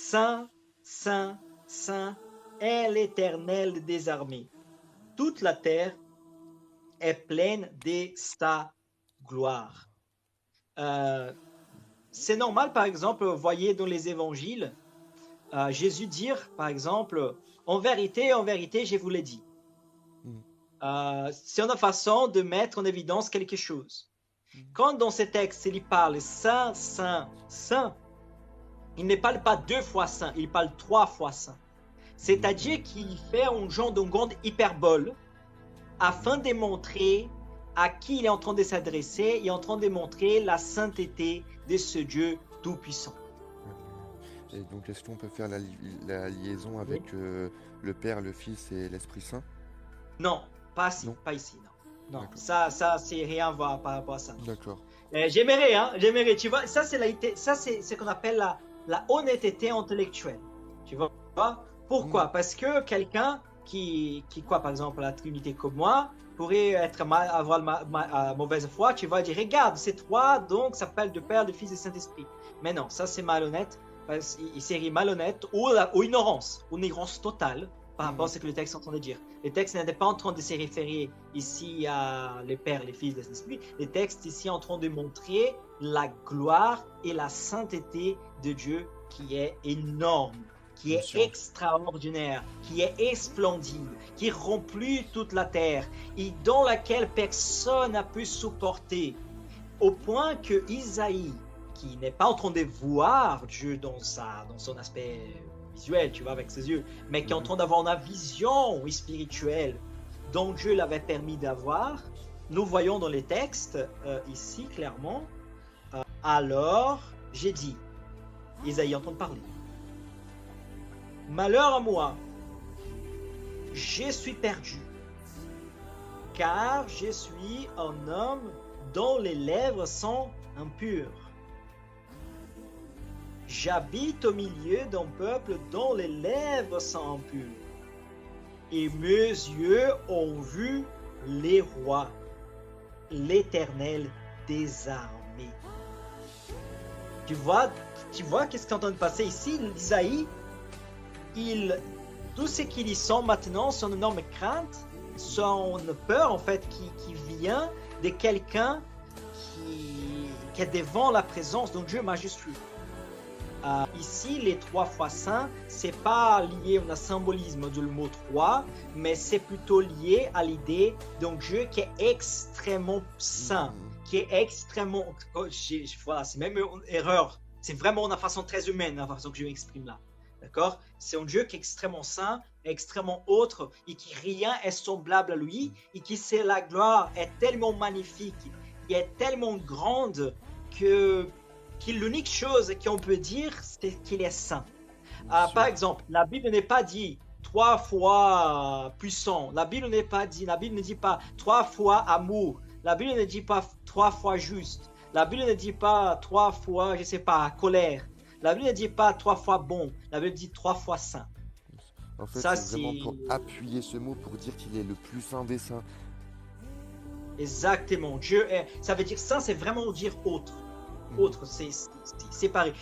Saint, Saint, Saint est l'Éternel des armées. Toute la terre est pleine de sa gloire. C'est normal, par exemple, vous voyez dans les évangiles, Jésus dire, par exemple, en vérité, je vous l'ai dit. C'est une façon de mettre en évidence quelque chose. Quand dans ce texte, il parle Saint, Saint, Saint, il ne parle pas 2 fois Saint, il parle 3 fois Saint. C'est-à-dire qu'il fait un genre de grande hyperbole afin de montrer à qui il est en train de s'adresser, il est en train de montrer la sainteté de ce Dieu tout-puissant. Et donc, est-ce qu'on peut faire la liaison avec le Père, le Fils et l'Esprit Saint? Non, pas ici, non. Pas ici, non. Non, ça, c'est rien à voir par rapport à ça. D'accord. J'aimerais, tu vois, ça c'est ce qu'on appelle la honnêteté intellectuelle, tu vois. Pourquoi? Parce que quelqu'un qui croit par exemple à la Trinité comme moi, pourrait avoir mauvaise foi, tu vas dire, regarde, c'est 3, donc ça s'appelle le Père, le Fils et le Saint-Esprit. Mais non, ça c'est malhonnête, il serait malhonnête, ou ignorance totale, par rapport à ce que le texte est en train de dire. Le texte n'est pas en train de se référer ici à le Père, le Fils et l'Esprit. Le texte ici est en train de montrer la gloire et la sainteté de Dieu qui est énorme, qui est extraordinaire, qui est splendide, qui remplit toute la terre et dans laquelle personne n'a pu supporter. Au point que Isaïe, qui n'est pas en train de voir Dieu dans son aspect visuel, tu vois, avec ses yeux, mais qui est en train d'avoir une vision spirituelle dont Dieu l'avait permis d'avoir, nous voyons dans les textes, ici, clairement, alors, j'ai dit, Isaïe est en train de parler. Malheur à moi, je suis perdu, car je suis un homme dont les lèvres sont impures. J'habite au milieu d'un peuple dont les lèvres sont impures. Et mes yeux ont vu les rois, l'Éternel des armées. Tu vois qu'est-ce qui est en train de passer ici? Isaïe, tout ce qu'il y sent maintenant, son énorme crainte, son peur en fait qui vient de quelqu'un qui est devant la présence d'un Dieu majestueux. Ici, les 3 fois saint, c'est pas lié au symbolisme du mot 3, mais c'est plutôt lié à l'idée d'un Dieu qui est extrêmement saint, qui est extrêmement... voilà, c'est même une erreur. C'est vraiment une façon très humaine, la façon que je m'exprime là. D'accord? C'est un Dieu qui est extrêmement saint, extrêmement autre, et qui rien est semblable à lui, et qui c'est la gloire est tellement magnifique, et est tellement grande que l'unique chose qu'on peut dire, c'est qu'il est saint. Par exemple, la Bible n'est pas dit 3 fois puissant. La Bible ne dit pas 3 fois amour. La Bible ne dit pas 3 fois juste. La Bible ne dit pas 3 fois, je sais pas, colère. La Bible ne dit pas 3 fois bon. La Bible dit 3 fois saint. En fait, c'est vraiment pour appuyer ce mot, pour dire qu'il est le plus saint des saints. Exactement. Dieu est... Ça veut dire saint, c'est vraiment dire autre. Autre, c'est séparé.